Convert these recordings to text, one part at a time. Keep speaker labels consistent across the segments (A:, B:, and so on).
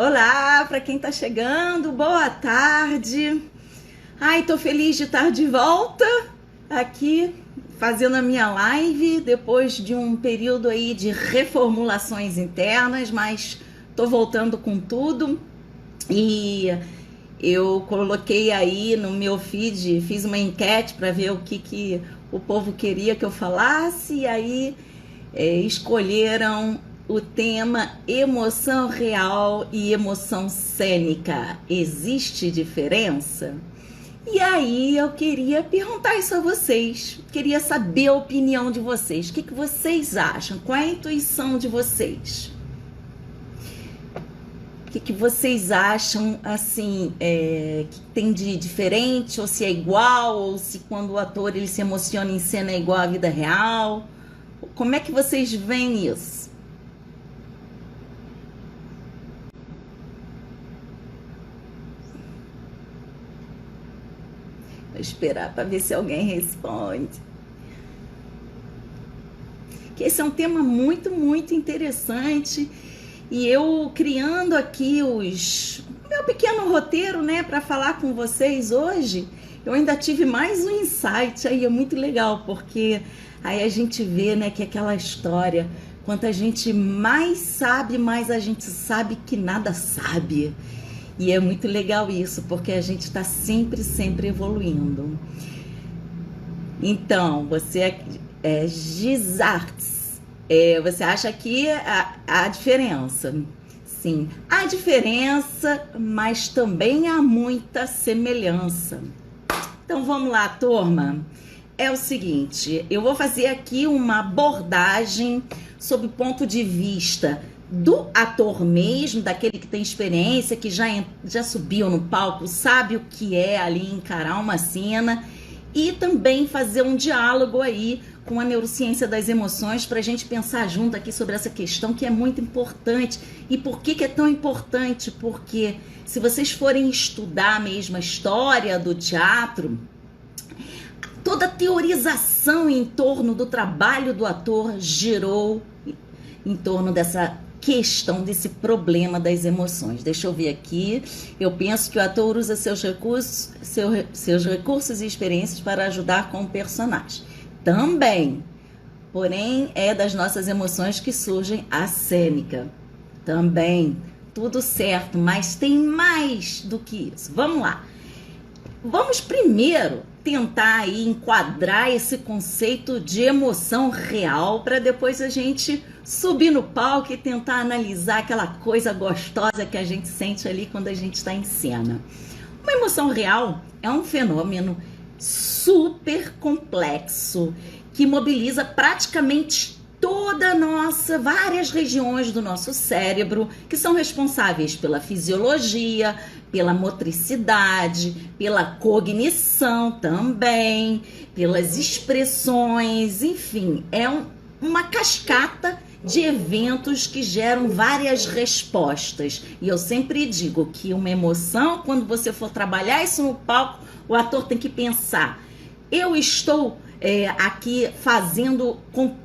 A: Olá, para quem tá chegando, boa tarde. Ai, tô feliz de estar de volta aqui fazendo a minha live depois de um período aí de reformulações internas, mas tô voltando com tudo. E eu coloquei aí no meu feed, fiz uma enquete para ver o que o povo queria que eu falasse, e aí escolheram o tema emoção real e emoção cênica. Existe diferença? E aí eu queria perguntar isso a vocês, queria saber a opinião de vocês. O que vocês acham? Qual é a intuição de vocês? O que vocês acham, assim, que tem de diferente, ou se é igual, ou se quando o ator ele se emociona em cena é igual à vida real? Como é que vocês veem isso? Vou esperar para ver se alguém responde. Que esse é um tema muito, muito interessante. E eu criando aqui meu pequeno roteiro, né, para falar com vocês hoje, eu ainda tive mais um insight aí, é muito legal, porque aí a gente vê, né, que aquela história, quanto a gente mais sabe, mais a gente sabe que nada sabe. E é muito legal isso, porque a gente está sempre, sempre evoluindo. Então, você é Gisartes. Você acha que a diferença? Sim, há diferença, mas também há muita semelhança. Então vamos lá, turma. É o seguinte, eu vou fazer aqui uma abordagem sob o ponto de vista do ator mesmo, daquele que tem experiência, que já subiu no palco, sabe o que é ali encarar uma cena, e também fazer um diálogo aí com a neurociência das emoções para a gente pensar junto aqui sobre essa questão que é muito importante. E por que é tão importante? Porque se vocês forem estudar mesmo a história do teatro, toda a teorização em torno do trabalho do ator girou em torno dessa questão, desse problema das emoções. Deixa eu ver aqui. Eu penso que o ator usa seus recursos e experiências para ajudar com o personagem. Também, porém, é das nossas emoções que surgem a cênica. Também, tudo certo, mas tem mais do que isso. Vamos lá. Vamos primeiro tentar aí enquadrar esse conceito de emoção real para depois a gente subir no palco e tentar analisar aquela coisa gostosa que a gente sente ali quando a gente está em cena. Uma emoção real é um fenômeno super complexo que mobiliza praticamente várias regiões do nosso cérebro que são responsáveis pela fisiologia, pela motricidade, pela cognição também, pelas expressões, enfim, é uma cascata de eventos que geram várias respostas. E eu sempre digo que uma emoção, quando você for trabalhar isso no palco, o ator tem que pensar: eu estou aqui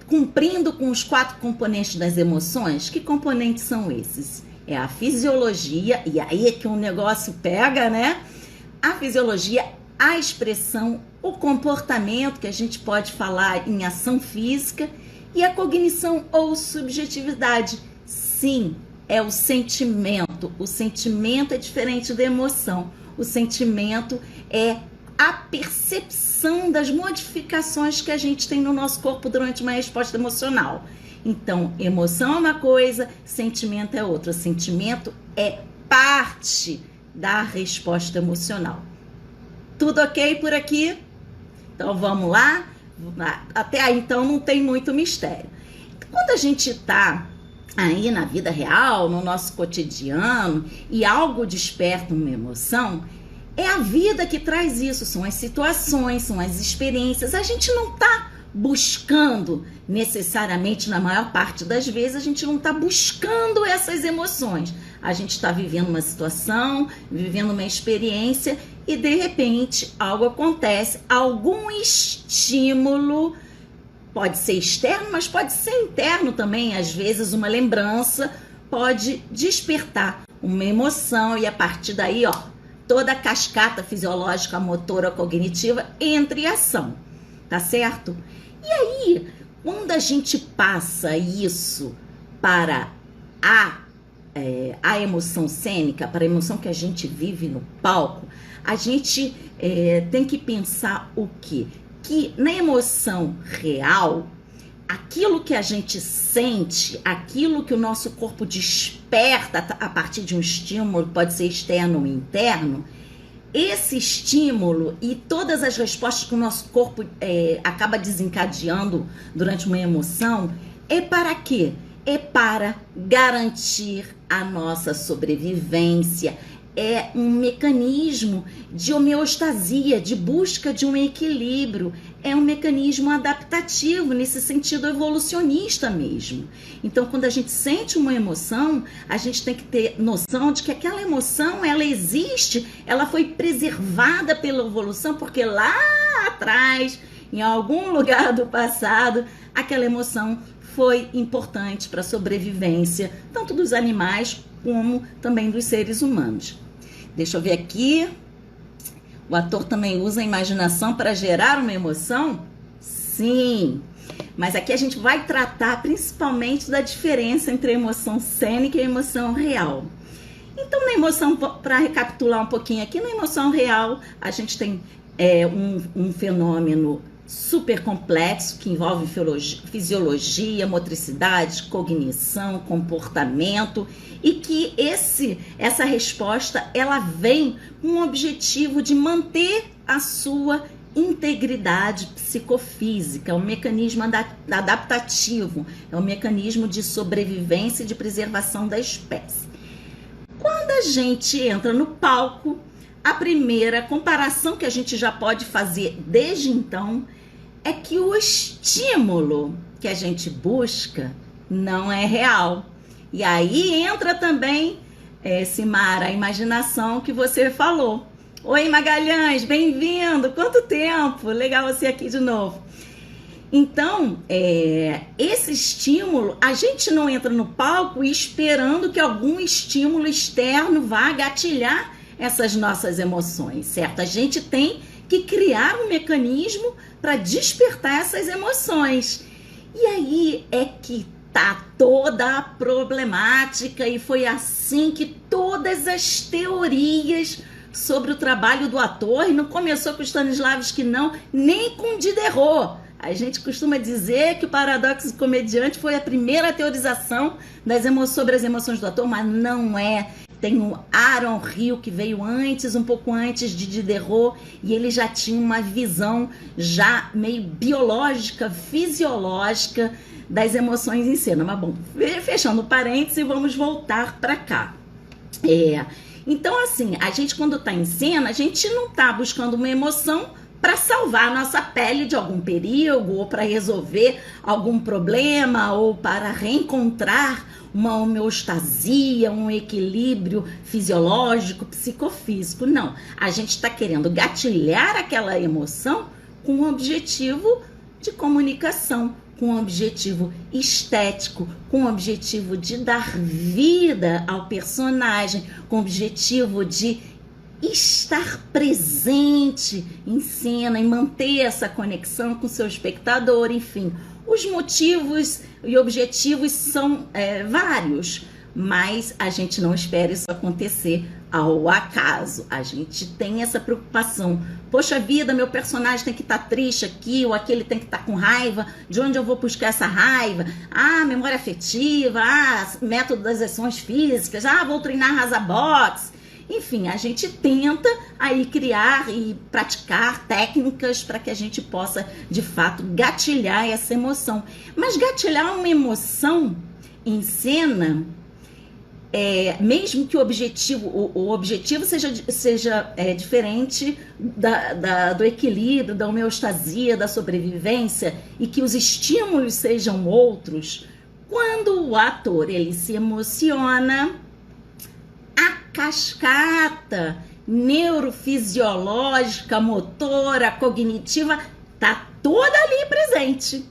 A: cumprindo com os 4 componentes das emoções? Que componentes são esses? É a fisiologia, e aí é que o negócio pega, né? A fisiologia, a expressão, o comportamento, que a gente pode falar em ação física, e a cognição ou subjetividade. Sim, é o sentimento. O sentimento é diferente da emoção. O sentimento é a percepção das modificações que a gente tem no nosso corpo durante uma resposta emocional. Então, emoção é uma coisa, sentimento é outra. Sentimento é parte da resposta emocional. Tudo ok por aqui? Então, vamos lá? Até aí, então, não tem muito mistério. Quando a gente está aí na vida real, no nosso cotidiano, e algo desperta uma emoção, é a vida que traz isso, são as situações, são as experiências. A gente não está buscando necessariamente, na maior parte das vezes, a gente não está buscando essas emoções. A gente está vivendo uma situação, vivendo uma experiência e, de repente, algo acontece, algum estímulo, pode ser externo, mas pode ser interno também. Às vezes, uma lembrança pode despertar uma emoção e a partir daí, ó, toda a cascata fisiológica, motora, cognitiva entra em ação, tá certo? E aí, quando a gente passa isso para a emoção cênica, para a emoção que a gente vive no palco, a gente tem que pensar o quê? Que na emoção real, aquilo que a gente sente, aquilo que o nosso corpo desperta a partir de um estímulo, pode ser externo ou interno, esse estímulo e todas as respostas que o nosso corpo acaba desencadeando durante uma emoção, é para quê? É para garantir a nossa sobrevivência. É um mecanismo de homeostasia, de busca de um equilíbrio. É um mecanismo adaptativo, nesse sentido evolucionista mesmo. Então, quando a gente sente uma emoção, a gente tem que ter noção de que aquela emoção, ela existe, ela foi preservada pela evolução, porque lá atrás, em algum lugar do passado, aquela emoção foi importante para a sobrevivência, tanto dos animais como também dos seres humanos. Deixa eu ver aqui. O ator também usa a imaginação para gerar uma emoção? Sim. Mas aqui a gente vai tratar principalmente da diferença entre a emoção cênica e a emoção real. Então, na emoção, para recapitular um pouquinho aqui, na emoção real, a gente tem um fenômeno super complexo que envolve fisiologia, motricidade, cognição, comportamento e que essa resposta ela vem com o objetivo de manter a sua integridade psicofísica, é um mecanismo adaptativo, é um mecanismo de sobrevivência e de preservação da espécie. Quando a gente entra no palco, a primeira comparação que a gente já pode fazer desde então é que o estímulo que a gente busca não é real. E aí entra também, Simara, a imaginação que você falou. Oi, Magalhães, bem-vindo! Quanto tempo! Legal você aqui de novo. Então, esse estímulo, a gente não entra no palco esperando que algum estímulo externo vá gatilhar essas nossas emoções, certo? A gente tem que criar um mecanismo para despertar essas emoções. E aí é que tá toda a problemática e foi assim que todas as teorias sobre o trabalho do ator, e não começou com Stanislavski não, nem com Diderot. A gente costuma dizer que o paradoxo do comediante foi a primeira teorização sobre as emoções do ator, mas não é. Tem o Aaron Hill, que veio antes, um pouco antes de Diderot, e ele já tinha uma visão já meio biológica, fisiológica das emoções em cena. Mas bom, fechando parênteses, vamos voltar para cá. Então, assim, a gente quando está em cena, a gente não está buscando uma emoção para salvar a nossa pele de algum perigo, ou para resolver algum problema, ou para reencontrar uma homeostasia, um equilíbrio fisiológico, psicofísico. Não, a gente está querendo gatilhar aquela emoção com um objetivo de comunicação, com um objetivo estético, com um objetivo de dar vida ao personagem, com o objetivo de estar presente em cena e manter essa conexão com o seu espectador, enfim. Os motivos e objetivos são vários, mas a gente não espera isso acontecer ao acaso. A gente tem essa preocupação. Poxa vida, meu personagem tem que estar triste aqui, ou aquele tem que estar com raiva. De onde eu vou buscar essa raiva? Memória afetiva, método das ações físicas, vou treinar Rasa Box. Enfim, a gente tenta aí criar e praticar técnicas para que a gente possa, de fato, gatilhar essa emoção. Mas gatilhar uma emoção em cena, mesmo que o objetivo seja diferente do equilíbrio, da homeostasia, da sobrevivência, e que os estímulos sejam outros, quando o ator ele se emociona, cascata neurofisiológica, motora, cognitiva, tá toda ali presente.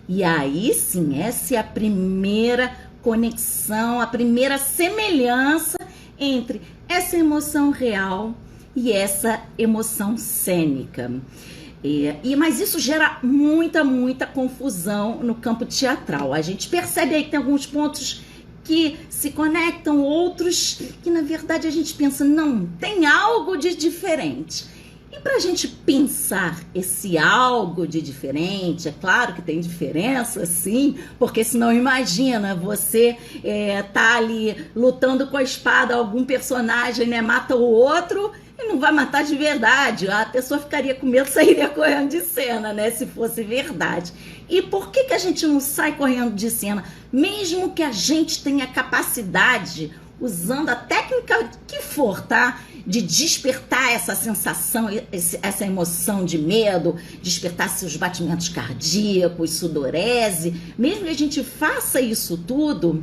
A: E aí sim, essa é a primeira conexão, a primeira semelhança entre essa emoção real e essa emoção cênica. Mas isso gera muita confusão no campo teatral. A gente percebe aí que tem alguns pontos que se conectam, outros que na verdade a gente pensa, não, tem algo de diferente. E para a gente pensar esse algo de diferente, é claro que tem diferença, sim, porque senão imagina, você tá ali lutando com a espada, algum personagem, né, mata o outro e não vai matar de verdade. A pessoa ficaria com medo, sairia correndo de cena, né, se fosse verdade. E por que a gente não sai correndo de cena? Mesmo que a gente tenha capacidade, usando a técnica que for, tá? De despertar essa sensação, essa emoção de medo, despertar seus batimentos cardíacos, sudorese, mesmo que a gente faça isso tudo,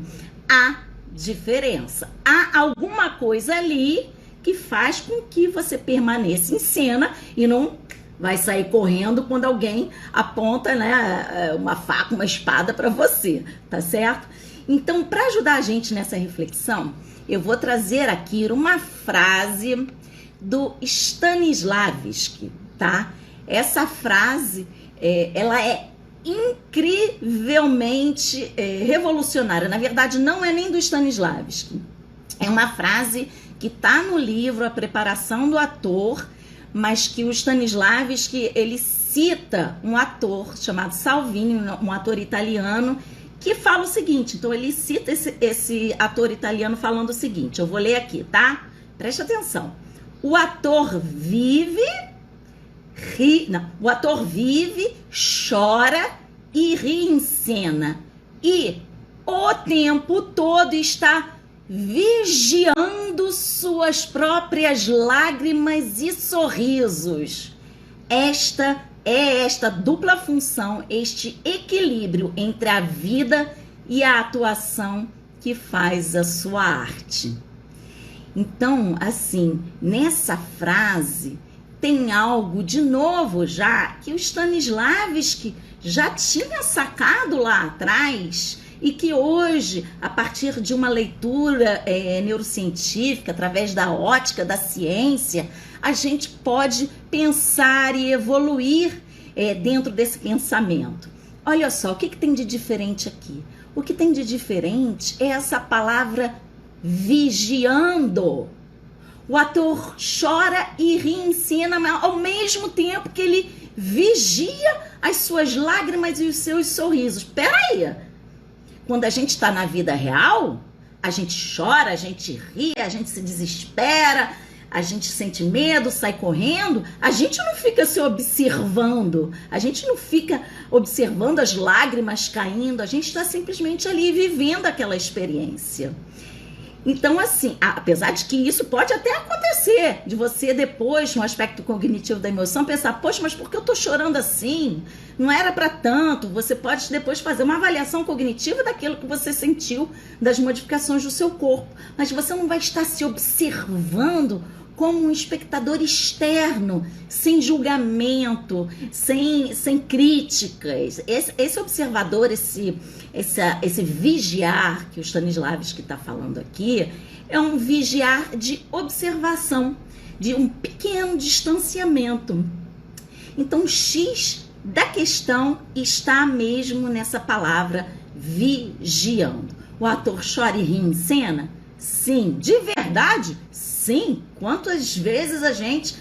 A: há diferença. Há alguma coisa ali que faz com que você permaneça em cena e não vai sair correndo quando alguém aponta, né, uma faca, uma espada para você, tá certo? Então, para ajudar a gente nessa reflexão, eu vou trazer aqui uma frase do Stanislavski, tá? Essa frase, ela é incrivelmente revolucionária. Na verdade, não é nem do Stanislavski. É uma frase que tá no livro A Preparação do Ator, mas que o Stanislavski, ele cita um ator chamado Salvini, um ator italiano, que fala o seguinte. Então ele cita esse ator italiano falando o seguinte, eu vou ler aqui, tá? Preste atenção. O ator vive, chora e ri em cena. E o tempo todo está vigiando suas próprias lágrimas e sorrisos. Esta dupla função, este equilíbrio entre a vida e a atuação que faz a sua arte. Então, assim, nessa frase tem algo de novo já que o Stanislavski já tinha sacado lá atrás e que hoje, a partir de uma leitura neurocientífica, através da ótica, da ciência, a gente pode pensar e evoluir dentro desse pensamento. Olha só, o que tem de diferente aqui? O que tem de diferente é essa palavra vigiando. O ator chora e ri em cena, ao mesmo tempo que ele vigia as suas lágrimas e os seus sorrisos. Peraí! Quando a gente está na vida real, a gente chora, a gente ri, a gente se desespera, a gente sente medo, sai correndo, a gente não fica se observando, a gente não fica observando as lágrimas caindo, a gente está simplesmente ali vivendo aquela experiência. Então, assim, apesar de que isso pode até acontecer, de você depois, no aspecto cognitivo da emoção, pensar, poxa, mas por que eu tô chorando assim? Não era para tanto. Você pode depois fazer uma avaliação cognitiva daquilo que você sentiu, das modificações do seu corpo, mas você não vai estar se observando como um espectador externo, sem julgamento, sem críticas. Esse observador, esse vigiar que o Stanislavski está falando aqui, é um vigiar de observação, de um pequeno distanciamento. Então, o X da questão está mesmo nessa palavra vigiando. O ator chora e ri em cena? Sim. De verdade? Sim. Quantas vezes a gente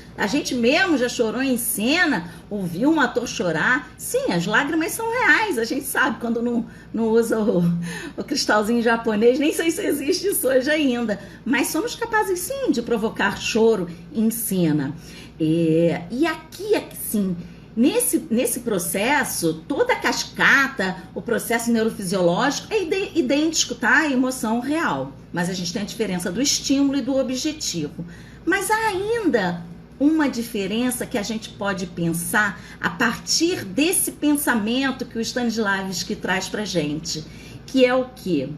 A: mesmo já chorou em cena, ouviu um ator chorar? Sim, as lágrimas são reais, a gente sabe quando não usa o cristalzinho japonês, nem sei se existe isso hoje ainda, mas somos capazes sim de provocar choro em cena. E aqui, assim, nesse processo, toda a cascata, o processo neurofisiológico é idêntico, tá? A emoção real. Mas a gente tem a diferença do estímulo e do objetivo. Mas há ainda uma diferença que a gente pode pensar a partir desse pensamento que o Stanislavski traz pra gente, que é o quê?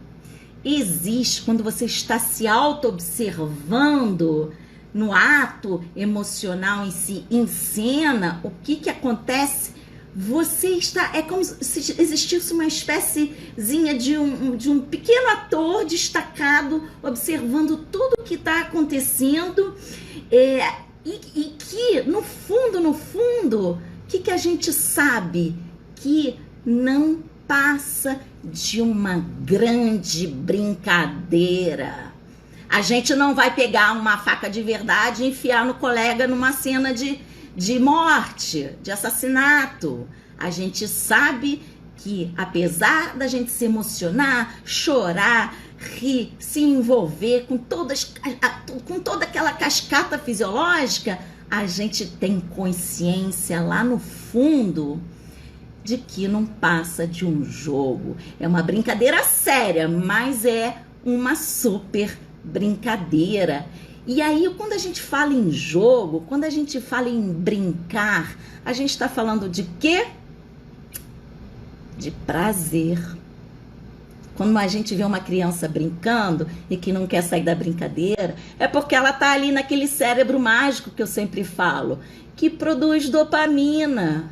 A: Existe, quando você está se auto-observando no ato emocional em si, em cena, o que acontece você está, é como se existisse uma espéciezinha de um pequeno ator destacado, observando tudo que está acontecendo, e que, no fundo, o que a gente sabe? Que não passa de uma grande brincadeira. A gente não vai pegar uma faca de verdade e enfiar no colega numa cena de morte, de assassinato. A gente sabe que, apesar da gente se emocionar, chorar, rir, se envolver com toda aquela cascata fisiológica, a gente tem consciência lá no fundo de que não passa de um jogo. É uma brincadeira séria, mas é uma super brincadeira. E aí, quando a gente fala em jogo, quando a gente fala em brincar, a gente está falando de quê? De prazer. Quando a gente vê uma criança brincando e que não quer sair da brincadeira, é porque ela está ali naquele cérebro mágico que eu sempre falo, que produz dopamina.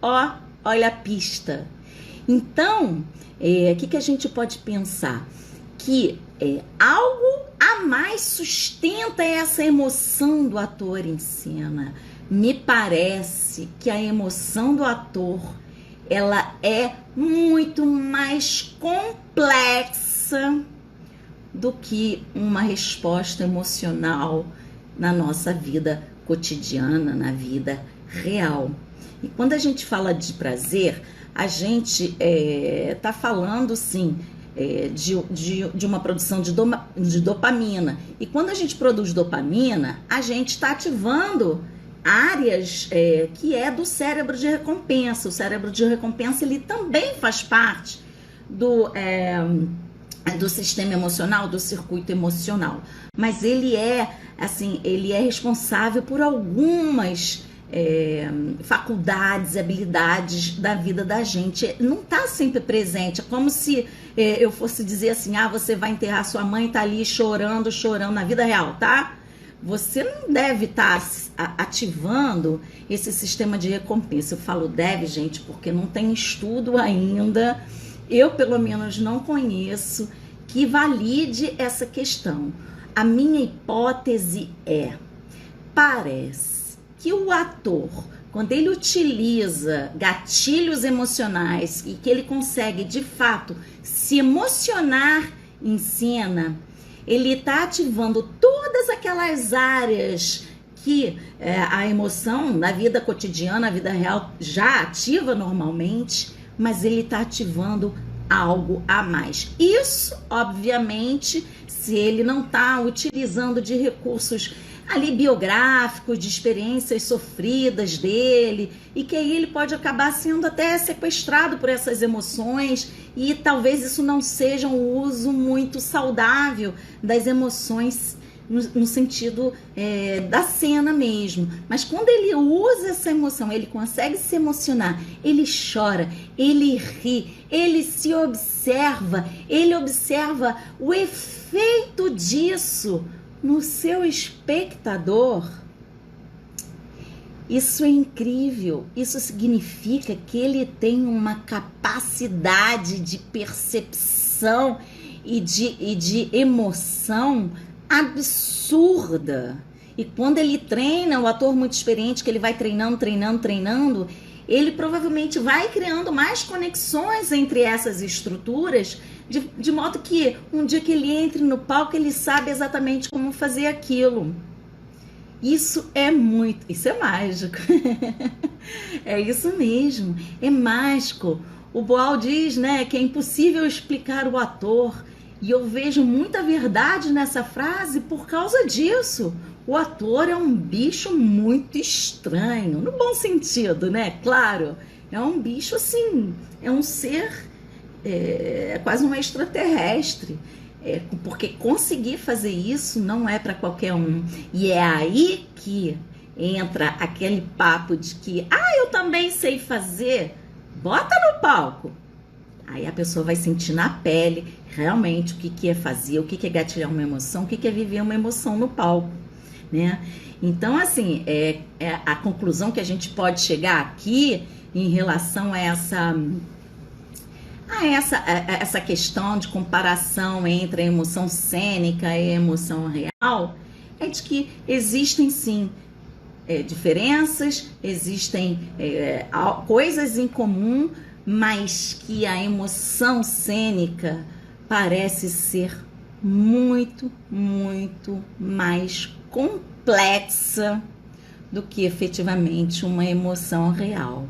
A: Olha a pista. Então, o que a gente pode pensar? Que algo a mais sustenta essa emoção do ator em cena. Me parece que a emoção do ator, ela é muito mais complexa do que uma resposta emocional na nossa vida cotidiana, na vida real. E quando a gente fala de prazer, a gente está falando, sim, de uma produção de dopamina. E quando a gente produz dopamina, a gente está ativando áreas que é do cérebro de recompensa. O cérebro de recompensa, ele também faz parte do sistema emocional, do circuito emocional. Mas ele ele é responsável por algumas faculdades, habilidades da vida da gente. Não está sempre presente. É como se eu fosse dizer assim, você vai enterrar sua mãe e tá ali chorando na vida real, tá? Você não deve estar ativando esse sistema de recompensa. Eu falo deve, gente, porque não tem estudo ainda, eu pelo menos não conheço, que valide essa questão. A minha hipótese parece que o ator, quando ele utiliza gatilhos emocionais e que ele consegue, de fato, se emocionar em cena, ele está ativando todas aquelas áreas que a emoção na vida cotidiana, na vida real, já ativa normalmente, mas ele está ativando algo a mais. Isso, obviamente, se ele não está utilizando de recursos ali biográficos, de experiências sofridas dele, e que aí ele pode acabar sendo até sequestrado por essas emoções, e talvez isso não seja um uso muito saudável das emoções no sentido da cena mesmo. Mas quando ele usa essa emoção, ele consegue se emocionar, ele chora, ele ri, ele se observa, ele observa o efeito disso no seu espectador. Isso é incrível. Isso significa que ele tem uma capacidade de percepção e de emoção absurda. E quando ele treina, o ator muito experiente, que ele vai treinando, ele provavelmente vai criando mais conexões entre essas estruturas, de modo que um dia que ele entre no palco, ele sabe exatamente como fazer aquilo. Isso é mágico. É isso mesmo, é mágico. O Boal diz, que é impossível explicar o ator. E eu vejo muita verdade nessa frase por causa disso. O ator é um bicho muito estranho, no bom sentido, Claro, é um bicho assim, é um ser quase um extraterrestre. Porque conseguir fazer isso não é para qualquer um. E é aí que entra aquele papo de que, eu também sei fazer, bota no palco. Aí a pessoa vai sentir na pele realmente o que é fazer, o que é gatilhar uma emoção, o que é viver uma emoção no palco, Então, assim, a conclusão que a gente pode chegar aqui em relação a essa questão de comparação entre a emoção cênica e a emoção real, é de que existem sim diferenças, existem coisas em comum, mas que a emoção cênica parece ser muito, muito mais complexa do que efetivamente uma emoção real.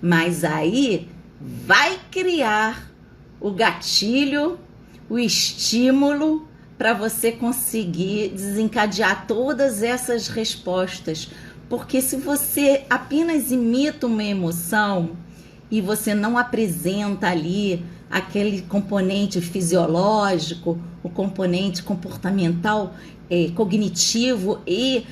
A: Mas aí vai criar o gatilho, o estímulo para você conseguir desencadear todas essas respostas. Porque se você apenas imita uma emoção e você não apresenta ali aquele componente fisiológico, o componente comportamental, cognitivo e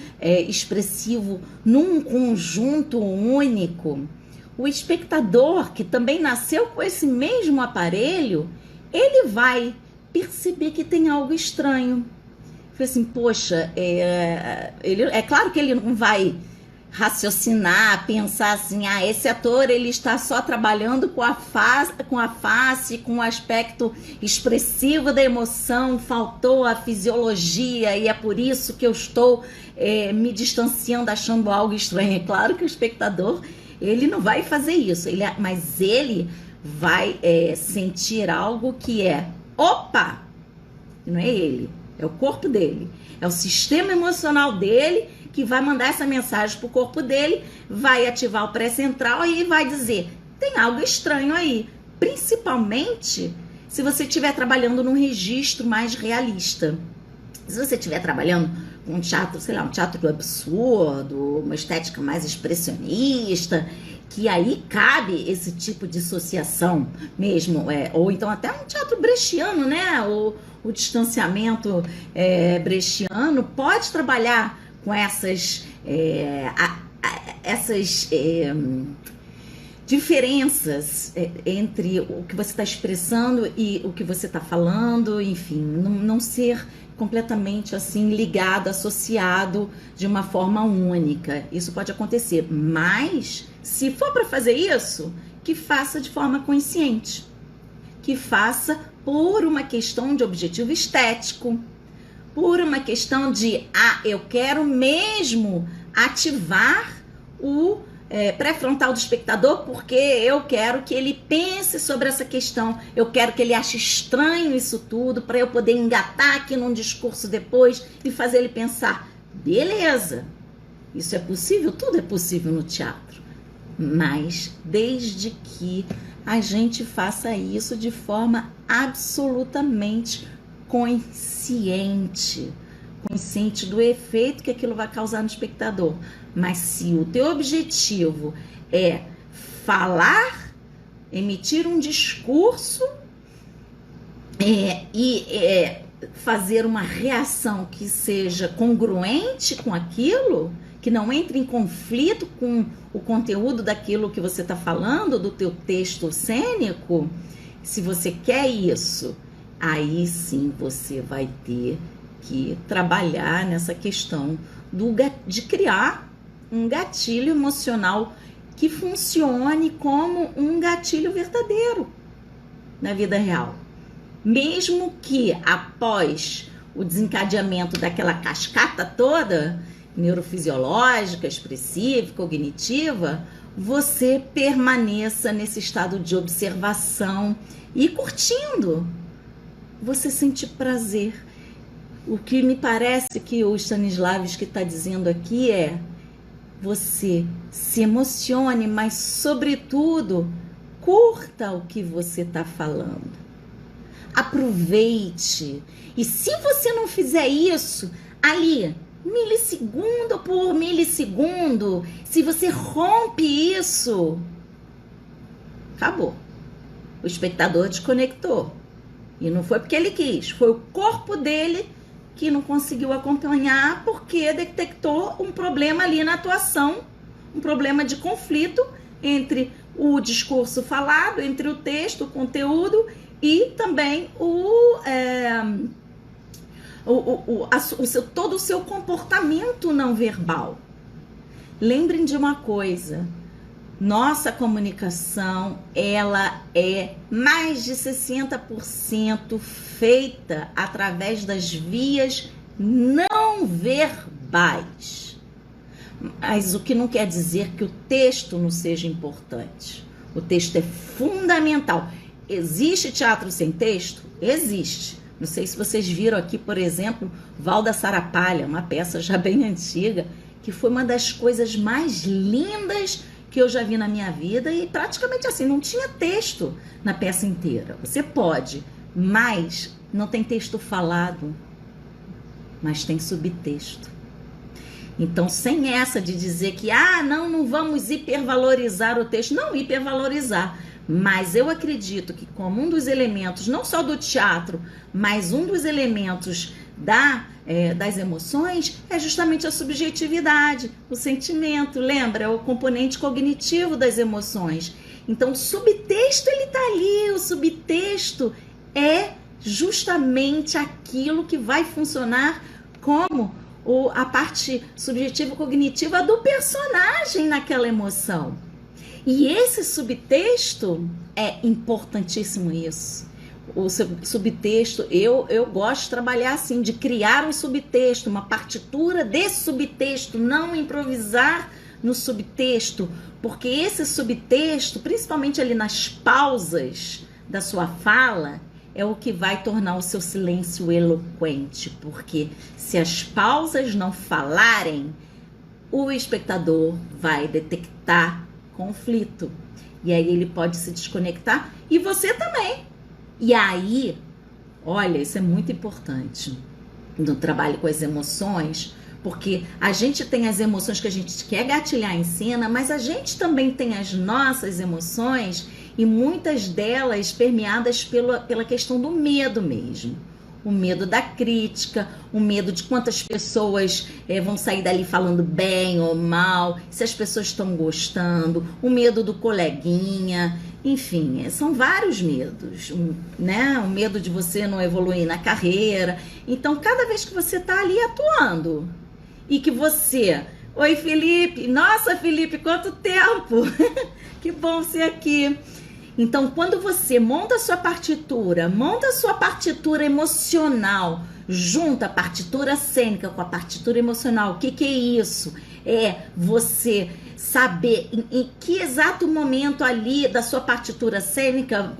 A: expressivo num conjunto único, o espectador, que também nasceu com esse mesmo aparelho, ele vai perceber que tem algo estranho. Falei assim, poxa, é claro que ele não vai raciocinar, pensar assim, esse ator ele está só trabalhando com a face, com o aspecto expressivo da emoção, faltou a fisiologia e é por isso que eu estou me distanciando, achando algo estranho. É claro que o espectador, ele não vai fazer isso, mas ele vai sentir algo que opa, não é ele, é o corpo dele, é o sistema emocional dele que vai mandar essa mensagem pro corpo dele, vai ativar o pré-central e vai dizer, tem algo estranho aí, principalmente se você estiver trabalhando num registro mais realista. Se você estiver trabalhando com um teatro, sei lá, um teatro do absurdo, uma estética mais expressionista, que aí cabe esse tipo de associação mesmo, ou então até um teatro brechiano, né? O distanciamento brechiano pode trabalhar com essas diferenças entre o que você está expressando e o que você está falando, enfim, não ser completamente assim ligado, associado de uma forma única. Isso pode acontecer, mas se for para fazer isso, que faça de forma consciente, que faça por uma questão de objetivo estético, por uma questão de, eu quero mesmo ativar o pré-frontal do espectador, porque eu quero que ele pense sobre essa questão, eu quero que ele ache estranho isso tudo, para eu poder engatar aqui num discurso depois e fazer ele pensar, beleza, isso é possível, tudo é possível no teatro, mas desde que a gente faça isso de forma absolutamente consciente do efeito que aquilo vai causar no espectador. Mas se o teu objetivo é falar, emitir um discurso e fazer uma reação que seja congruente com aquilo, que não entre em conflito com o conteúdo daquilo que você está falando, do teu texto cênico, se você quer isso, aí sim você vai ter que trabalhar nessa questão de criar um gatilho emocional que funcione como um gatilho verdadeiro na vida real. Mesmo que após o desencadeamento daquela cascata toda, neurofisiológica, expressiva, cognitiva, você permaneça nesse estado de observação e curtindo. Você sente prazer. O que me parece que o Stanislavski está dizendo aqui você se emocione, mas sobretudo curta o que você está falando. Aproveite. E se você não fizer isso, ali, milissegundo por milissegundo, se você rompe isso, acabou. O espectador desconectou. E não foi porque ele quis, foi o corpo dele que não conseguiu acompanhar porque detectou um problema ali na atuação, um problema de conflito entre o discurso falado, entre o texto, o conteúdo e também todo o seu comportamento não verbal. Lembrem de uma coisa, Nossa comunicação, ela é mais de 60% feita através das vias não verbais. Mas o que não quer dizer que o texto não seja importante. O texto é fundamental. Existe teatro sem texto? Existe. Não sei se vocês viram aqui, por exemplo, Val da Sarapalha, uma peça já bem antiga, que foi uma das coisas mais lindas que eu já vi na minha vida, e praticamente assim, não tinha texto na peça inteira. Você pode, mas não tem texto falado, mas tem subtexto. Então, sem essa de dizer que, não vamos hipervalorizar o texto. Não hipervalorizar, mas eu acredito que como um dos elementos, não só do teatro, mas um dos elementos das emoções é justamente a subjetividade, o sentimento, lembra? É o componente cognitivo das emoções. Então, o subtexto, ele tá ali, o subtexto é justamente aquilo que vai funcionar como a parte subjetiva cognitiva do personagem naquela emoção. E esse subtexto é importantíssimo isso. O subtexto, eu gosto de trabalhar assim, de criar um subtexto, uma partitura desse subtexto, não improvisar no subtexto, porque esse subtexto, principalmente ali nas pausas da sua fala, é o que vai tornar o seu silêncio eloquente, porque se as pausas não falarem, o espectador vai detectar conflito, e aí ele pode se desconectar, e você também. E aí, olha, isso é muito importante no trabalho com as emoções, porque a gente tem as emoções que a gente quer gatilhar em cena, mas a gente também tem as nossas emoções, e muitas delas permeadas pela questão do medo mesmo. O medo da crítica, o medo de quantas pessoas vão sair dali falando bem ou mal, se as pessoas estão gostando, o medo do coleguinha, enfim, são vários medos, né? O medo de você não evoluir na carreira. Então, cada vez que você está ali atuando e que você... Oi, Felipe! Nossa, Felipe, quanto tempo! Que bom ser aqui! Então, quando você monta a sua partitura emocional, junta a partitura cênica com a partitura emocional, o que é isso? É você saber em que exato momento ali da sua partitura cênica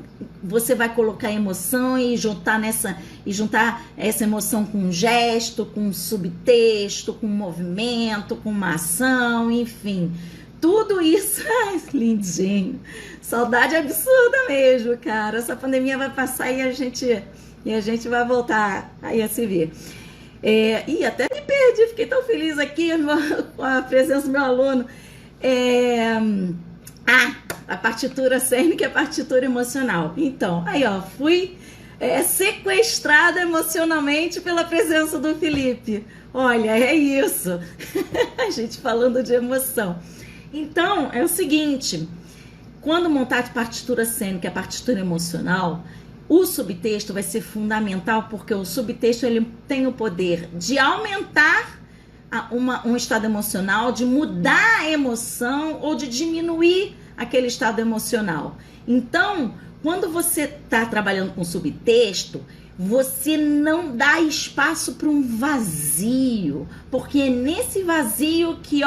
A: você vai colocar a emoção e juntar essa emoção com um gesto, com um subtexto, com um movimento, com uma ação, enfim. Tudo isso, lindinho. Saudade absurda mesmo, cara. Essa pandemia vai passar e a gente vai voltar aí a se ver. Até me perdi, fiquei tão feliz aqui com a presença do meu aluno. A partitura cênica e a partitura emocional. Então, aí ó, fui sequestrada emocionalmente pela presença do Felipe. Olha, é isso. A gente falando de emoção. Então, é o seguinte, quando montar a partitura cênica e a partitura emocional, o subtexto vai ser fundamental, porque o subtexto ele tem o poder de aumentar um estado emocional, de mudar a emoção ou de diminuir aquele estado emocional. Então, quando você está trabalhando com subtexto, você não dá espaço para um vazio, porque é nesse vazio que,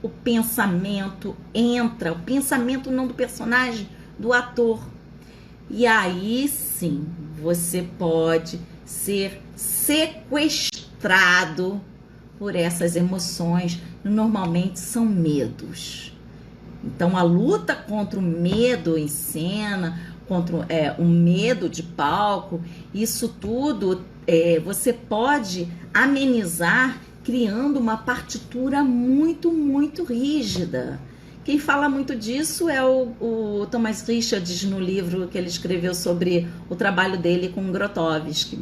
A: o pensamento entra, o pensamento não do personagem, do ator. E aí sim, você pode ser sequestrado por essas emoções, normalmente são medos. Então, a luta contra o medo em cena, contra o medo de palco, isso tudo você pode amenizar criando uma partitura muito, muito rígida. Quem fala muito disso é o Thomas Richards, no livro que ele escreveu sobre o trabalho dele com Grotowski.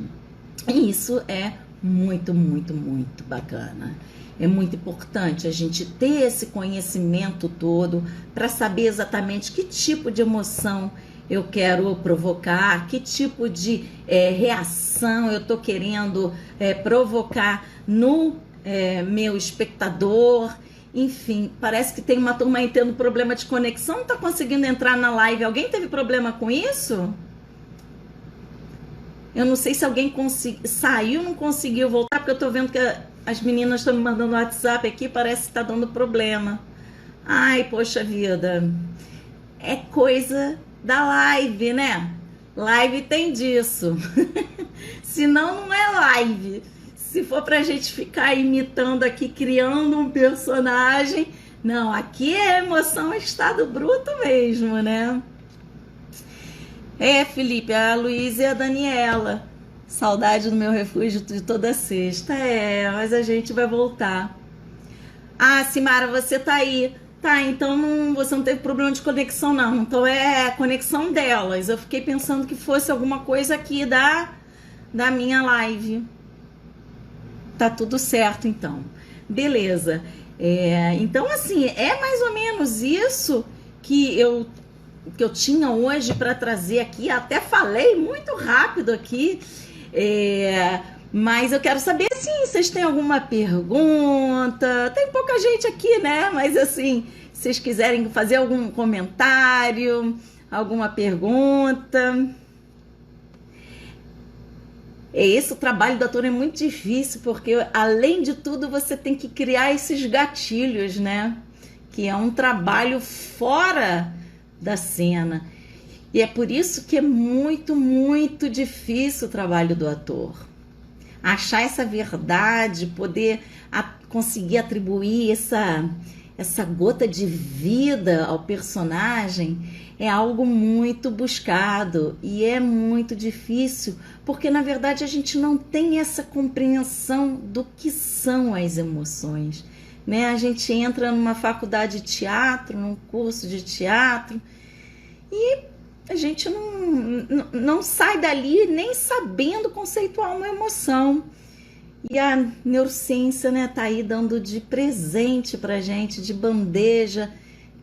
A: E isso é muito, muito, muito bacana. É muito importante a gente ter esse conhecimento todo para saber exatamente que tipo de emoção eu quero provocar, que tipo de reação eu estou querendo provocar no meu espectador. Enfim, parece que tem uma turma aí tendo problema de conexão, não tá conseguindo entrar na live. Alguém teve problema com isso? Eu não sei se alguém saiu, não conseguiu voltar, porque eu tô vendo que as meninas estão me mandando WhatsApp aqui, parece que tá dando problema. Ai, poxa vida. É coisa da live, né? Live tem disso. Senão não é live. Se for pra gente ficar imitando aqui, criando um personagem. Não, aqui é emoção, é estado bruto mesmo, né? É, Felipe, a Luísa e a Daniela. Saudade do meu refúgio de toda sexta. É, mas a gente vai voltar. Ah, Simara, você tá aí. Tá, então você não teve problema de conexão, não. Então é a conexão delas. Eu fiquei pensando que fosse alguma coisa aqui da minha live. Tá tudo certo, então. Beleza. Então, assim, é mais ou menos isso que eu tinha hoje para trazer aqui. Até falei muito rápido aqui. Mas eu quero saber, assim, vocês têm alguma pergunta? Tem pouca gente aqui, né? Mas, assim, se vocês quiserem fazer algum comentário, alguma pergunta. Esse o trabalho do ator é muito difícil, porque, além de tudo, você tem que criar esses gatilhos, né? Que é um trabalho fora da cena. E é por isso que é muito, muito difícil o trabalho do ator. Achar essa verdade, poder conseguir atribuir essa gota de vida ao personagem é algo muito buscado e é muito difícil, porque na verdade a gente não tem essa compreensão do que são as emoções, né? A gente entra numa faculdade de teatro, num curso de teatro e a gente não sai dali nem sabendo conceituar uma emoção. E a neurociência, né, tá aí dando de presente pra gente, de bandeja,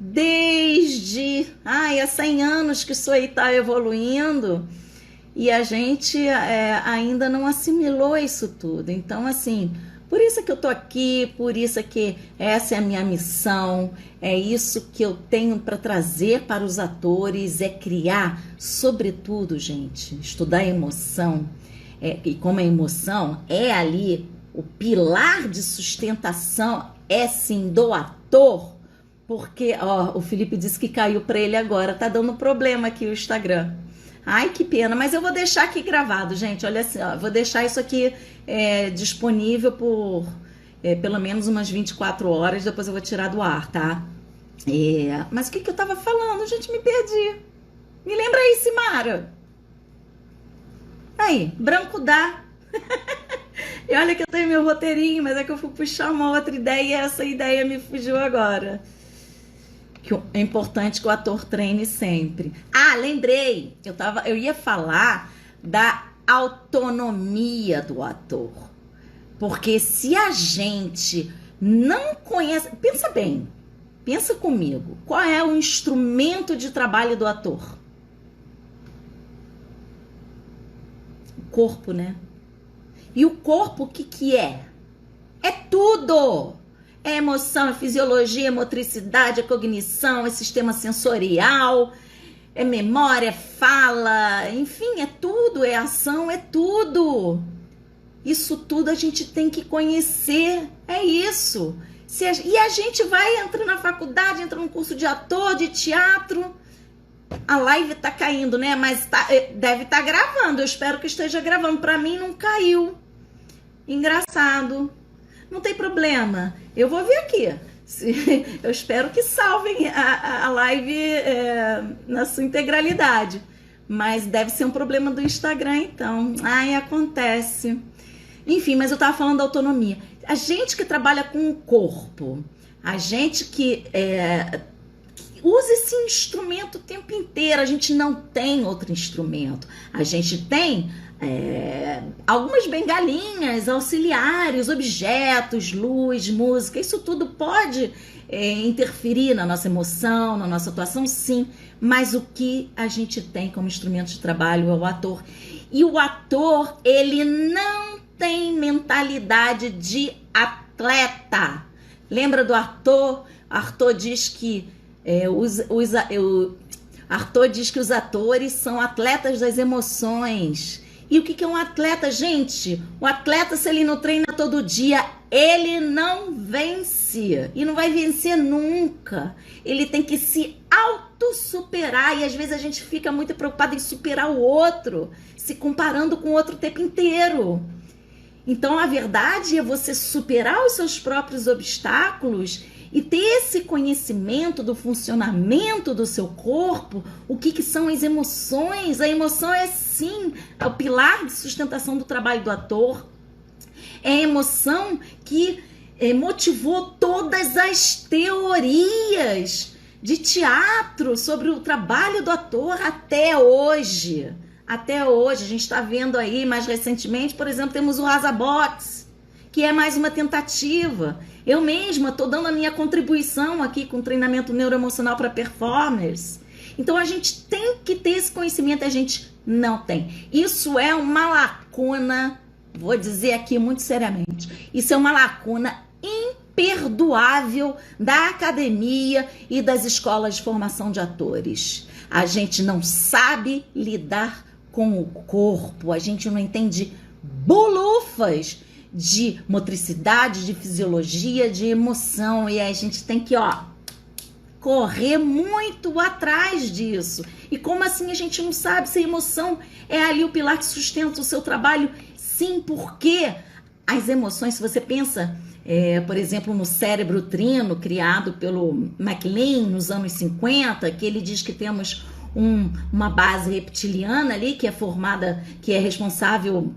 A: desde há 100 anos que isso aí tá evoluindo e a gente ainda não assimilou isso tudo. Então, assim, por isso que eu tô aqui, por isso que essa é a minha missão, é isso que eu tenho para trazer para os atores, é criar, sobretudo, gente, estudar a emoção. E como a emoção é ali o pilar de sustentação, é sim do ator, porque, ó, o Felipe disse que caiu para ele agora, tá dando problema aqui o Instagram. Ai, que pena, mas eu vou deixar aqui gravado, gente, olha assim, ó, vou deixar isso aqui disponível por pelo menos umas 24 horas, depois eu vou tirar do ar, tá? Mas o que eu tava falando? Gente, me perdi. Me lembra aí, Simara. Aí, branco dá. E olha que eu tenho meu roteirinho, mas é que eu fui puxar uma outra ideia e essa ideia me fugiu agora. Que é importante que o ator treine sempre. Ah, lembrei! Eu ia falar da autonomia do ator. Porque se a gente não conhece... Pensa bem, pensa comigo. Qual é o instrumento de trabalho do ator? Corpo, né? E o corpo, o que é? É tudo! É emoção, é fisiologia, é motricidade, é cognição, é sistema sensorial, é memória, é fala, enfim, é tudo, é ação, é tudo. Isso tudo a gente tem que conhecer, é isso. E a gente vai, entra na faculdade, entra no curso de ator, de teatro. A live tá caindo, né? Mas deve estar gravando. Eu espero que esteja gravando. Para mim não caiu. Engraçado. Não tem problema. Eu vou ver aqui. Eu espero que salvem a live na sua integralidade. Mas deve ser um problema do Instagram, então. Ai, acontece. Enfim, mas eu tava falando da autonomia. A gente que trabalha com o corpo, a gente que usa esse instrumento o tempo inteiro. A gente não tem outro instrumento. A gente tem algumas bengalinhas, auxiliares, objetos, luz, música. Isso tudo pode interferir na nossa emoção, na nossa atuação, sim. Mas o que a gente tem como instrumento de trabalho é o ator. E o ator, ele não tem mentalidade de atleta. Lembra do Arthur? Arthur diz que Arthur diz que os atores são atletas das emoções. E o que é um atleta, gente? O atleta, se ele não treina todo dia, ele não vence. E não vai vencer nunca. Ele tem que se autossuperar. E às vezes a gente fica muito preocupado em superar o outro, se comparando com o outro o tempo inteiro. Então, a verdade é você superar os seus próprios obstáculos e ter esse conhecimento do funcionamento do seu corpo, o que são as emoções. A emoção é, sim, o pilar de sustentação do trabalho do ator. É a emoção que motivou todas as teorias de teatro sobre o trabalho do ator até hoje. Até hoje, a gente está vendo aí, mais recentemente, por exemplo, temos o Rasa Box, que é mais uma tentativa. Eu mesma estou dando a minha contribuição aqui com treinamento neuroemocional para performers. Então, a gente tem que ter esse conhecimento, a gente não tem. Isso é uma lacuna, vou dizer aqui muito seriamente, isso é uma lacuna imperdoável da academia e das escolas de formação de atores. A gente não sabe lidar com o corpo, a gente não entende bolufas de motricidade, de fisiologia, de emoção, e a gente tem que, correr muito atrás disso. E como assim a gente não sabe se a emoção é ali o pilar que sustenta o seu trabalho? Sim, porque as emoções, se você pensa, por exemplo, no cérebro trino, criado pelo MacLean nos anos 50, que ele diz que temos uma base reptiliana ali, que é formada, que é responsável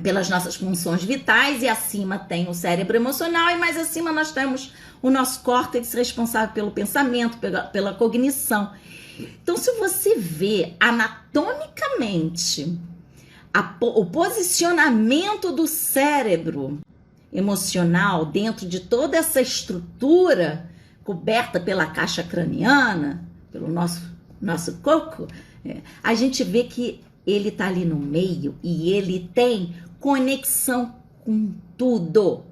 A: pelas nossas funções vitais, e acima tem o cérebro emocional, e mais acima nós temos o nosso córtex responsável pelo pensamento, pela cognição. Então, se você vê anatomicamente o posicionamento do cérebro emocional dentro de toda essa estrutura coberta pela caixa craniana, pelo nosso coco, a gente vê que ele tá ali no meio e ele tem conexão com tudo,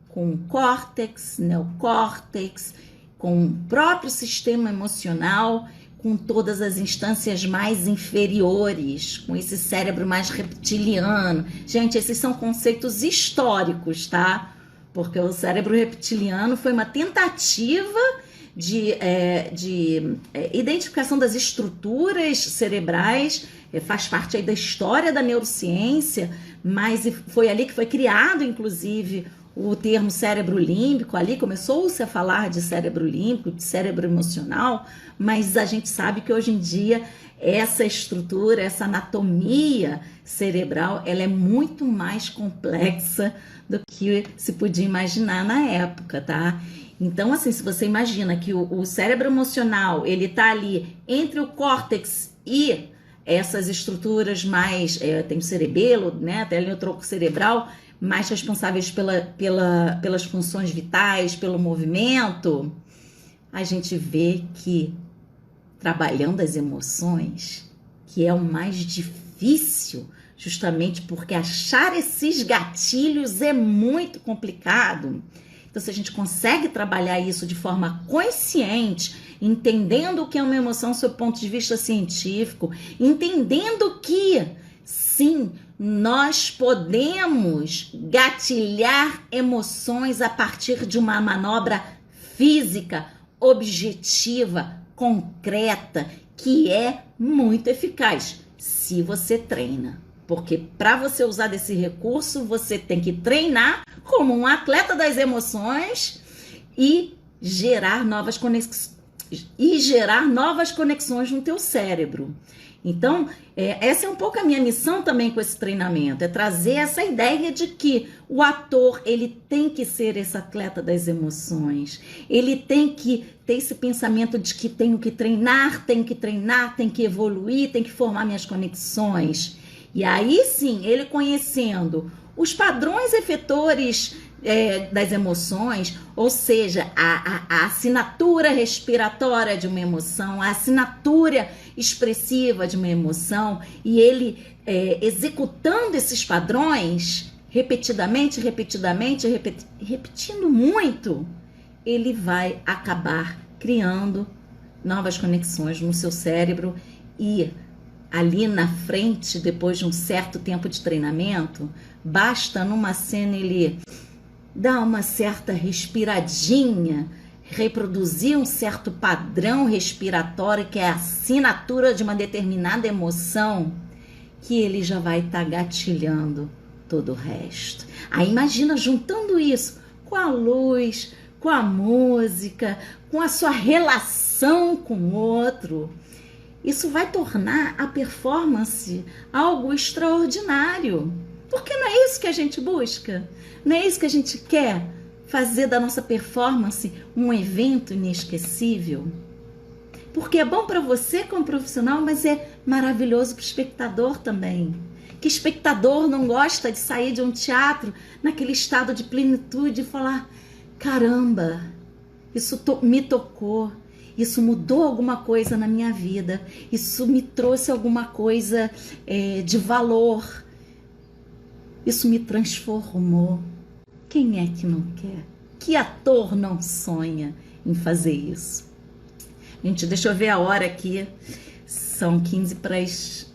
A: com o córtex, neocórtex, com o próprio sistema emocional, com todas as instâncias mais inferiores, com esse cérebro mais reptiliano. Gente, esses são conceitos históricos, tá? Porque o cérebro reptiliano foi uma tentativa de identificação das estruturas cerebrais, faz parte aí da história da neurociência, mas foi ali que foi criado, inclusive, o termo cérebro límbico. Ali começou-se a falar de cérebro límbico, de cérebro emocional, mas a gente sabe que hoje em dia essa estrutura, essa anatomia cerebral, ela é muito mais complexa do que se podia imaginar na época, tá? Então, assim, se você imagina que o cérebro emocional, ele tá ali entre o córtex e essas estruturas mais, tem o cerebelo, né, até ali o tronco cerebral, mais responsáveis pelas funções vitais, pelo movimento, a gente vê que trabalhando as emoções, que é o mais difícil, justamente porque achar esses gatilhos é muito complicado. Então, se a gente consegue trabalhar isso de forma consciente, entendendo o que é uma emoção sob o ponto de vista científico, entendendo que, sim, nós podemos gatilhar emoções a partir de uma manobra física, objetiva, concreta, que é muito eficaz, se você treina. Porque para você usar desse recurso, você tem que treinar como um atleta das emoções e gerar novas conexões no teu cérebro. Então, essa é um pouco a minha missão também com esse treinamento, é trazer essa ideia de que o ator, ele tem que ser esse atleta das emoções, ele tem que ter esse pensamento de que tenho que treinar, tenho que evoluir, tenho que formar minhas conexões. E aí sim, ele conhecendo os padrões efetores das emoções, ou seja, a assinatura respiratória de uma emoção, a assinatura expressiva de uma emoção, e ele executando esses padrões repetidamente, repetindo muito, ele vai acabar criando novas conexões no seu cérebro e ali na frente, depois de um certo tempo de treinamento, basta numa cena ele dar uma certa respiradinha, reproduzir um certo padrão respiratório que é a assinatura de uma determinada emoção, que ele já vai estar gatilhando todo o resto. Aí imagina juntando isso com a luz, com a música, com a sua relação com o outro. Isso vai tornar a performance algo extraordinário. Porque não é isso que a gente busca? Não é isso que a gente quer? Fazer da nossa performance um evento inesquecível? Porque é bom para você como profissional, mas é maravilhoso para o espectador também. Que espectador não gosta de sair de um teatro naquele estado de plenitude e falar: caramba, isso me tocou, isso mudou alguma coisa na minha vida, isso me trouxe alguma coisa de valor, isso me transformou. Quem é que não quer? Que ator não sonha em fazer isso? Gente, deixa eu ver a hora aqui. São 15 para as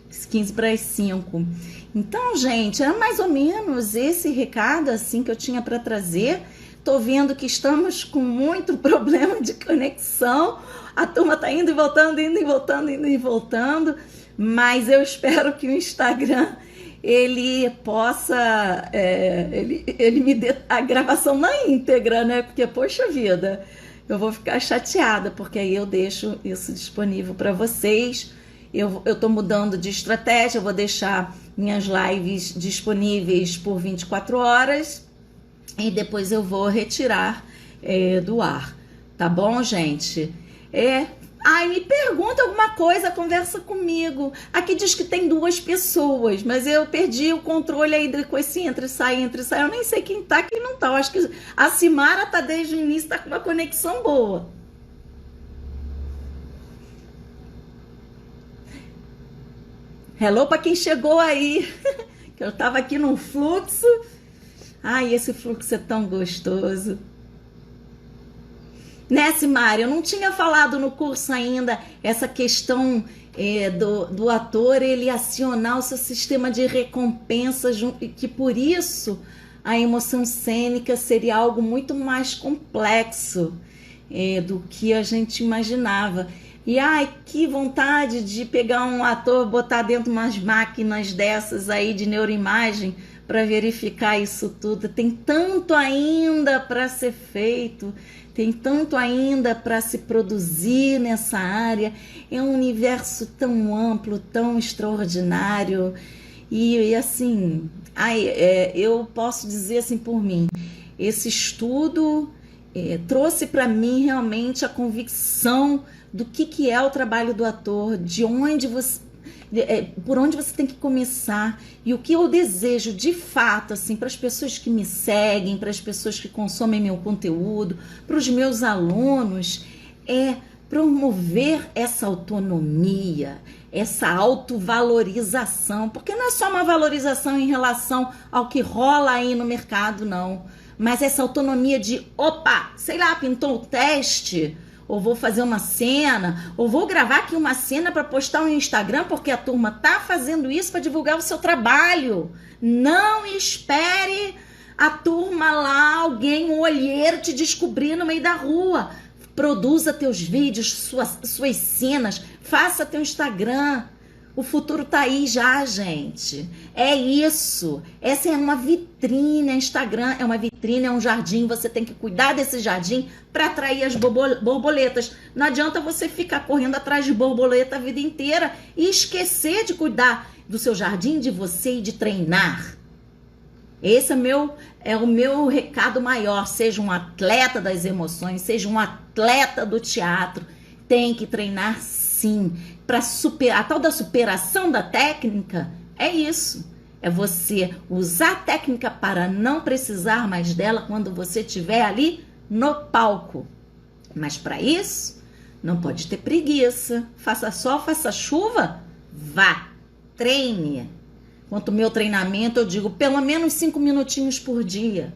A: 5. Então, gente, era mais ou menos esse recado assim que eu tinha para trazer. Tô vendo que estamos com muito problema de conexão. A turma tá indo e voltando, indo e voltando, indo e voltando. Mas eu espero que o Instagram ele possa, ele me dê a gravação na íntegra, né? Porque, poxa vida, eu vou ficar chateada, porque aí eu deixo isso disponível para vocês. Eu tô mudando de estratégia, eu vou deixar minhas lives disponíveis por 24 horas e depois eu vou retirar do ar, tá bom, gente? Ai, me pergunta alguma coisa, conversa comigo. Aqui diz que tem 2 pessoas, mas eu perdi o controle aí com esse entra e sai. Eu nem sei quem tá, quem não tá. Eu acho que a Simara tá desde o início, tá com uma conexão boa. Hello para quem chegou aí, que eu tava aqui num fluxo. Ai, esse fluxo é tão gostoso. Né, Simara? Eu não tinha falado no curso ainda essa questão do ator ele acionar o seu sistema de recompensa, que por isso a emoção cênica seria algo muito mais complexo do que a gente imaginava. E ai, que vontade de pegar um ator, botar dentro de umas máquinas dessas aí de neuroimagem para verificar isso tudo. Tem tanto ainda para ser feito. Tem tanto ainda para se produzir nessa área. É um universo tão amplo, tão extraordinário. E assim, eu posso dizer assim por mim, esse estudo trouxe para mim realmente a convicção do que é o trabalho do ator, de onde você... por onde você tem que começar e o que eu desejo de fato assim para as pessoas que me seguem, para as pessoas que consomem meu conteúdo, para os meus alunos, é promover essa autonomia, essa autovalorização, porque não é só uma valorização em relação ao que rola aí no mercado, não, mas essa autonomia de, opa, sei lá, pintou o teste, ou vou fazer uma cena, ou vou gravar aqui uma cena para postar no Instagram, porque a turma tá fazendo isso para divulgar o seu trabalho. Não espere a turma lá, alguém, um olheiro te descobrir no meio da rua. Produza teus vídeos, suas cenas, faça teu Instagram. O futuro tá aí já, gente. É isso. Essa é uma vitrine. Instagram é uma vitrine, é um jardim. Você tem que cuidar desse jardim para atrair as borboletas. Não adianta você ficar correndo atrás de borboleta a vida inteira e esquecer de cuidar do seu jardim, de você e de treinar. Esse é o meu recado maior. Seja um atleta das emoções, seja um atleta do teatro. Tem que treinar sim. Para superar, a tal da superação da técnica é isso. É você usar a técnica para não precisar mais dela quando você estiver ali no palco. Mas para isso, não pode ter preguiça. Faça sol, faça chuva, vá, treine. Quanto ao meu treinamento, eu digo pelo menos 5 minutinhos por dia.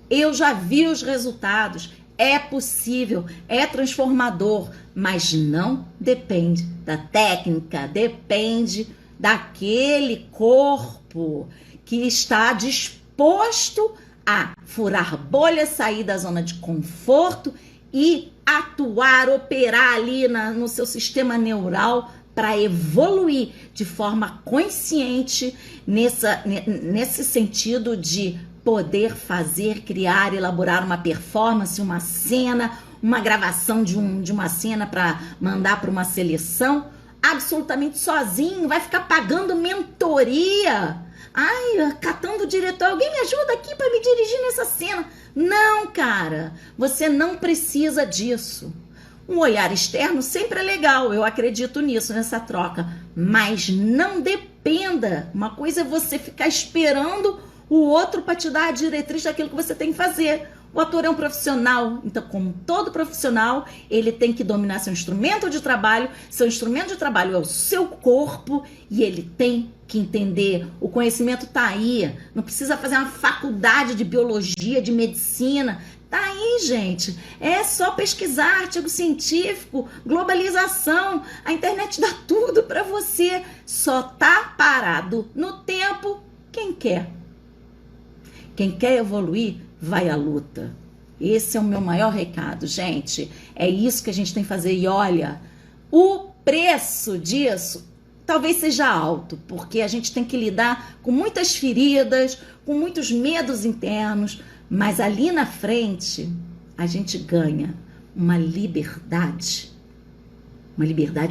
A: Eu já vi os resultados. é possível, é transformador, mas não depende da técnica, depende daquele corpo que está disposto a furar bolhas, sair da zona de conforto e atuar, operar ali no seu sistema neural para evoluir de forma consciente nesse sentido de poder fazer, criar, elaborar uma performance, uma cena, uma gravação de uma cena para mandar para uma seleção, absolutamente sozinho, vai ficar pagando mentoria. Ai, catando o diretor, alguém me ajuda aqui para me dirigir nessa cena. Não, cara, você não precisa disso. Um olhar externo sempre é legal, eu acredito nisso, nessa troca, mas não dependa. Uma coisa é você ficar esperando o outro para te dar a diretriz daquilo que você tem que fazer. O ator é um profissional, então, como todo profissional, ele tem que dominar seu instrumento de trabalho. Seu instrumento de trabalho é o seu corpo e ele tem que entender. O conhecimento tá aí, não precisa fazer uma faculdade de biologia, de medicina. Tá aí, gente. É só pesquisar, artigo científico, globalização. A internet dá tudo para você. Só tá parado no tempo quem quer. Quem quer evoluir, vai à luta. Esse é o meu maior recado, gente. É isso que a gente tem que fazer. E olha, o preço disso talvez seja alto, porque a gente tem que lidar com muitas feridas, com muitos medos internos, mas ali na frente a gente ganha uma liberdade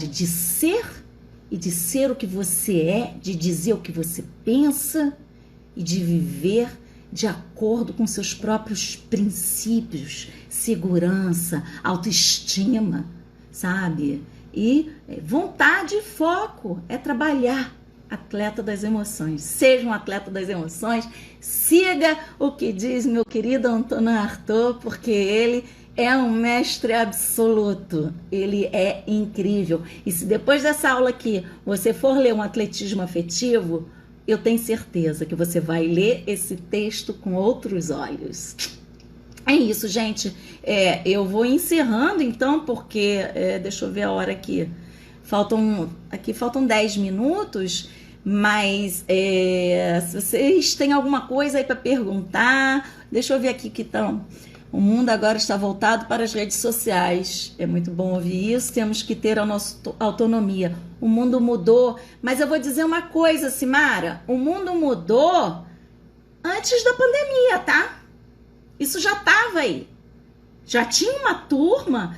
A: de ser e de ser o que você é, de dizer o que você pensa e de viver de acordo com seus próprios princípios, segurança, autoestima, sabe? E vontade e foco é trabalhar. Atleta das emoções. Seja um atleta das emoções. Siga o que diz meu querido Antônio Artaud, porque ele é um mestre absoluto. Ele é incrível. E se depois dessa aula aqui você for ler um atletismo afetivo, eu tenho certeza que você vai ler esse texto com outros olhos. É isso, gente. Eu vou encerrando, então, porque... deixa eu ver a hora aqui. Faltam 10 minutos, mas se vocês têm alguma coisa aí para perguntar, deixa eu ver aqui que estão... O mundo agora está voltado para as redes sociais. É muito bom ouvir isso. Temos que ter a nossa autonomia. O mundo mudou. Mas eu vou dizer uma coisa, Simara. O mundo mudou antes da pandemia, tá? Isso já estava aí. Já tinha uma turma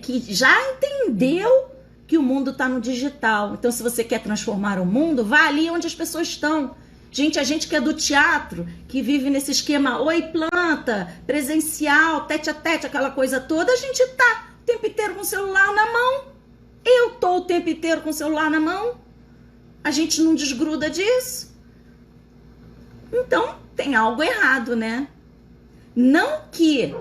A: que já entendeu que o mundo está no digital. Então, se você quer transformar o mundo, vá ali onde as pessoas estão. Gente, a gente que é do teatro, que vive nesse esquema oi planta, presencial, tete a tete, aquela coisa toda, a gente tá o tempo inteiro com o celular na mão. Eu tô o tempo inteiro com o celular na mão. A gente não desgruda disso. Então, tem algo errado, né? Não que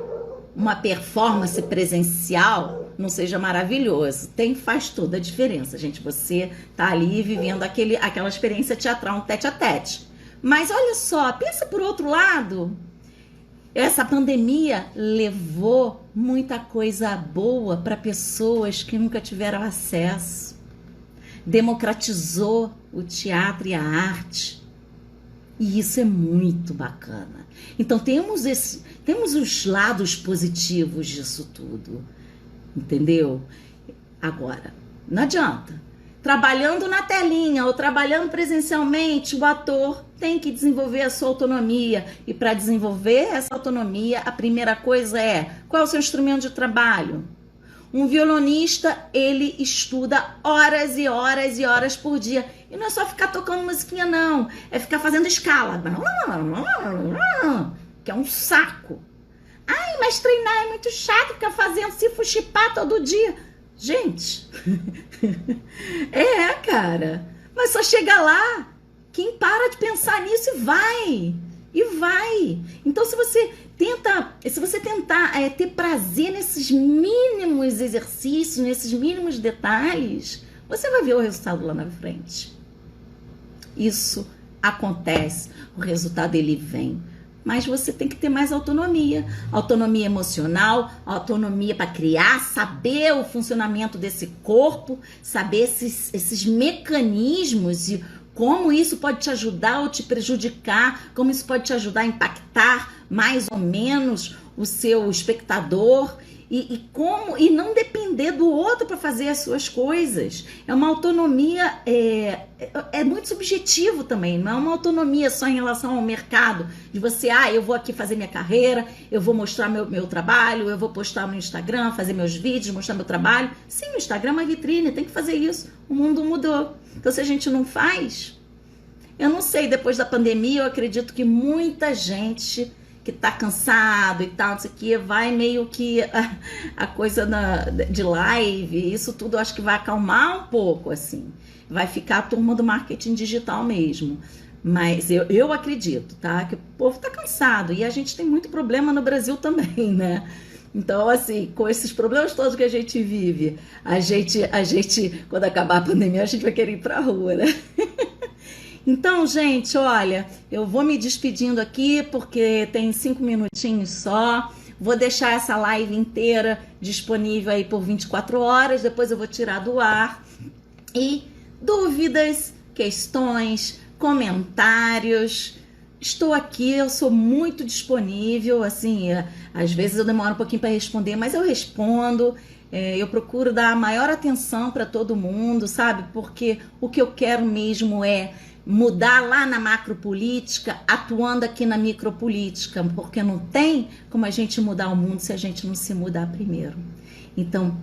A: uma performance presencial não seja maravilhoso. Faz toda a diferença, gente. Você tá ali vivendo aquela experiência teatral, um tete a tete. Mas olha só, pensa por outro lado. Essa pandemia levou muita coisa boa para pessoas que nunca tiveram acesso. Democratizou o teatro e a arte. E isso é muito bacana. Então temos os lados positivos disso tudo. Entendeu? Agora, não adianta. Trabalhando na telinha ou trabalhando presencialmente, o ator tem que desenvolver a sua autonomia. E para desenvolver essa autonomia, a primeira coisa é: qual é o seu instrumento de trabalho? Um violonista, ele estuda horas e horas e horas por dia. E não é só ficar tocando musiquinha, não. É ficar fazendo escala. Que é um saco. Ai, mas treinar é muito chato, ficar fazendo se fuxipar todo dia. Gente, cara. Mas só chega lá. Quem para de pensar nisso e vai. E vai. Então, se você tentar ter prazer nesses mínimos exercícios, nesses mínimos detalhes, você vai ver o resultado lá na frente. Isso acontece. O resultado, ele vem. mas você tem que ter mais autonomia. Autonomia emocional, autonomia para criar, saber o funcionamento desse corpo, saber esses mecanismos e como isso pode te ajudar ou te prejudicar, como isso pode te ajudar a impactar mais ou menos o seu espectador. E não depender do outro para fazer as suas coisas. É uma autonomia, é muito subjetivo também, não é uma autonomia só em relação ao mercado, de você, eu vou aqui fazer minha carreira, eu vou mostrar meu trabalho, eu vou postar no Instagram, fazer meus vídeos, mostrar meu trabalho. Sim, o Instagram é uma vitrine, tem que fazer isso, o mundo mudou. Então se a gente não faz, eu não sei, depois da pandemia eu acredito que muita gente que tá cansado e tal, isso aqui vai meio que a coisa de live, isso tudo eu acho que vai acalmar um pouco, assim. Vai ficar a turma do marketing digital mesmo. Mas eu acredito, tá? Que o povo tá cansado e a gente tem muito problema no Brasil também, né? Então, assim, com esses problemas todos que a gente vive, a gente quando acabar a pandemia, a gente vai querer ir pra rua, né? Então, gente, olha, eu vou me despedindo aqui porque tem 5 minutinhos só. Vou deixar essa live inteira disponível aí por 24 horas, depois eu vou tirar do ar. E dúvidas, questões, comentários, estou aqui, eu sou muito disponível, assim, às vezes eu demoro um pouquinho para responder, mas eu respondo. Eu procuro dar a maior atenção para todo mundo, sabe? Porque o que eu quero mesmo é mudar lá na macropolítica, atuando aqui na micropolítica, porque não tem como a gente mudar o mundo se a gente não se mudar primeiro. Então,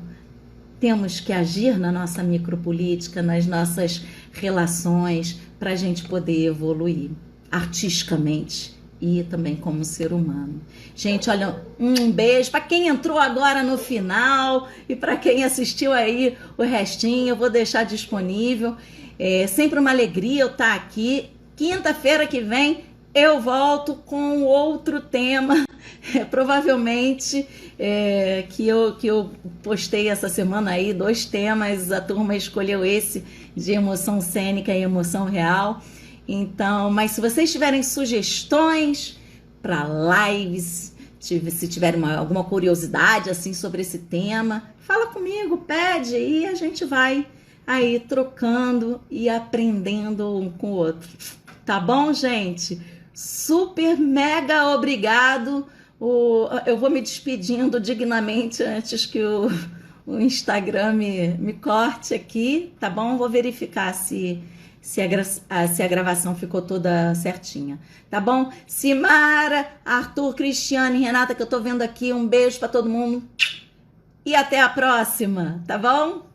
A: temos que agir na nossa micropolítica, nas nossas relações, para a gente poder evoluir artisticamente e também como ser humano. Gente, olha, um beijo para quem entrou agora no final e para quem assistiu aí o restinho, eu vou deixar disponível. É sempre uma alegria eu estar aqui. Quinta-feira que vem eu volto com outro tema, provavelmente que eu postei essa semana aí 2 temas, a turma escolheu esse de emoção cênica e emoção real. Então, mas se vocês tiverem sugestões para lives, se tiverem alguma curiosidade assim sobre esse tema, fala comigo, pede e a gente vai aí trocando e aprendendo um com o outro. Tá bom, gente? Super, mega obrigado. Eu vou me despedindo dignamente antes que o Instagram me corte aqui, tá bom? Vou verificar se a gravação ficou toda certinha, tá bom? Simara, Arthur, Cristiane, Renata, que eu tô vendo aqui, um beijo para todo mundo e até a próxima, tá bom?